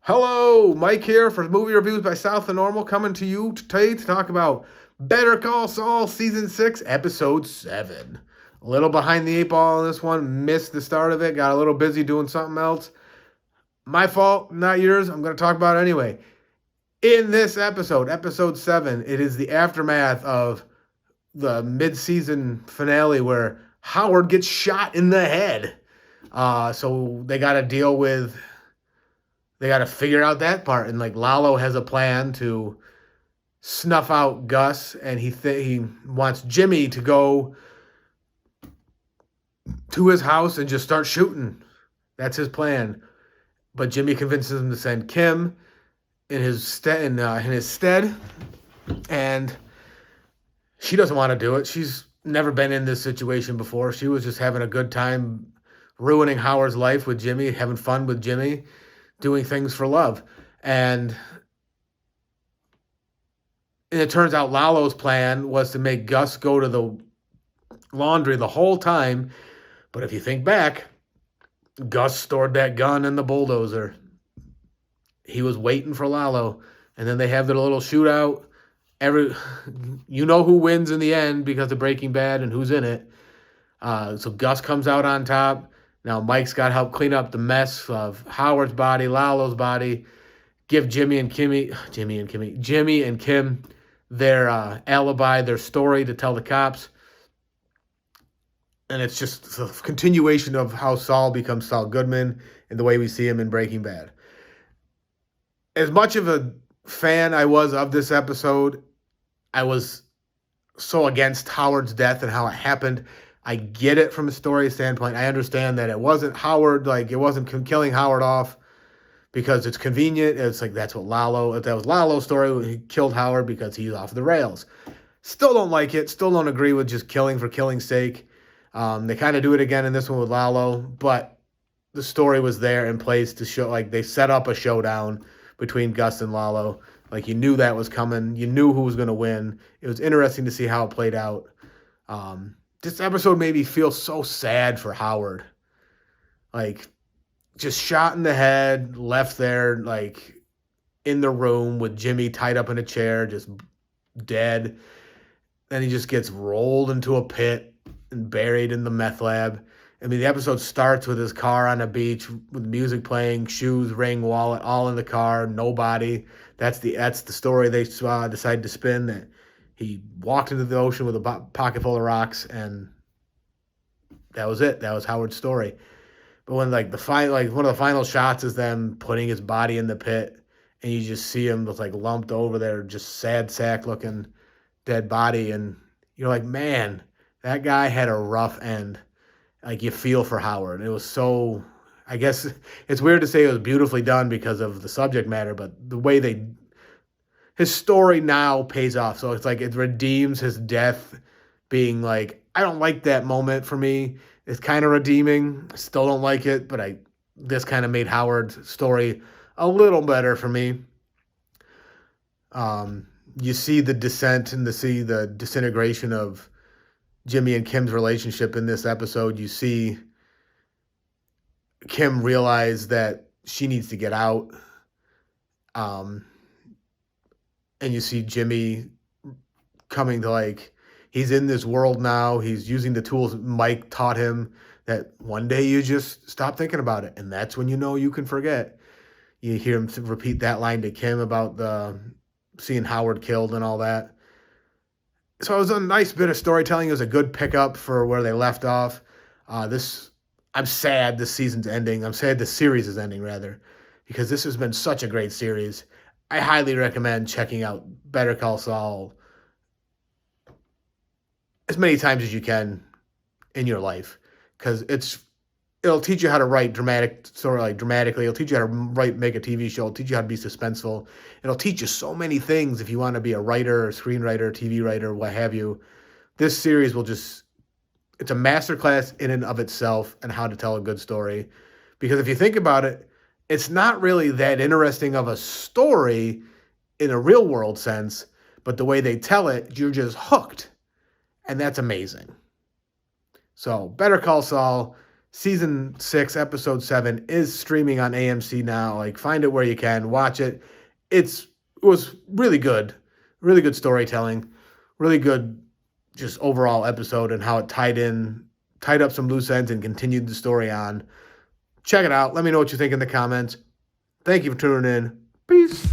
Hello, Mike here for Movie Reviews by South of Normal, coming to you today to talk about Better Call Saul Season 6, Episode 7. A little behind the eight ball on this one, missed the start of it, got a little busy doing something else. My fault, not yours, I'm going to talk about it anyway. In this episode, Episode 7, it is the aftermath of the mid-season finale where Howard gets shot in the head. So they got to deal with they got to figure out that part. And like Lalo has a plan to snuff out Gus, and he wants Jimmy to go to his house and just start shooting. That's his plan. But Jimmy convinces him to send Kim in his stead, and she doesn't want to do it. She's never been in this situation before. She was just having a good time ruining Howard's life with Jimmy, having fun with Jimmy, doing things for love. And it turns out Lalo's plan was to make Gus go to the laundry the whole time. But if you think back, Gus stored that gun in the bulldozer. He was waiting for Lalo. And then they have their little shootout. You know who wins in the end because of Breaking Bad and who's in it. So Gus comes out on top. Now Mike's got to help clean up the mess of Howard's body, Lalo's body, give Jimmy and Kim their alibi, their story to tell the cops. And it's just a continuation of how Saul becomes Saul Goodman and the way we see him in Breaking Bad. As much of a fan I was of this episode, I was so against Howard's death and how it happened. I get it from a story standpoint. I understand that it wasn't Howard, like it wasn't killing Howard off because it's convenient. It's like that was Lalo's story. He killed Howard because he's off the rails. Still don't like it. Still don't agree with just killing for killing's sake. They kind of do it again in this one with Lalo, but the story was there in place to show, like they set up a showdown between Gus and Lalo. Like you knew that was coming. You knew who was going to win. It was interesting to see how it played out. This episode made me feel so sad for Howard. Like, just shot in the head, left there, like, in the room with Jimmy tied up in a chair, just dead. Then he just gets rolled into a pit and buried in the meth lab. I mean, the episode starts with his car on a beach with music playing, shoes, ring, wallet, all in the car, nobody. That's the story they decided to spin, that he walked into the ocean with a pocket full of rocks, and that was it. That was Howard's story. But when one of the final shots is them putting his body in the pit, and you just see him with like lumped over there, just sad sack looking dead body, and you're like, man, that guy had a rough end. Like you feel for Howard. It was so. I guess it's weird to say it was beautifully done because of the subject matter, but the way his story now pays off. So it's like it redeems his death being like, I don't like that moment for me. It's kind of redeeming. I still don't like it, but this kind of made Howard's story a little better for me. You see the descent and see the disintegration of Jimmy and Kim's relationship in this episode. You see Kim realize that she needs to get out. And you see Jimmy coming to like, he's in this world now. He's using the tools Mike taught him, that one day you just stop thinking about it. And that's when you know you can forget. You hear him repeat that line to Kim about seeing Howard killed and all that. So it was a nice bit of storytelling. It was a good pickup for where they left off. I'm sad this season's ending. I'm sad the series is ending, rather, because this has been such a great series. I highly recommend checking out Better Call Saul as many times as you can in your life, because it'll teach you how to write dramatically. It'll teach you how to make a TV show. It'll teach you how to be suspenseful. It'll teach you so many things if you want to be a writer, or screenwriter, TV writer, what have you. This series it's a masterclass in and of itself and how to tell a good story. Because if you think about it, it's not really that interesting of a story in a real world sense, but the way they tell it, you're just hooked. And that's amazing. So Better Call Saul, Season 6, Episode 7 is streaming on AMC now. Like, find it where you can. Watch it. It was really good. Really good storytelling. Really good just overall episode and how it tied up some loose ends and continued the story on. Check it out. Let me know what you think in the comments. Thank you for tuning in. Peace.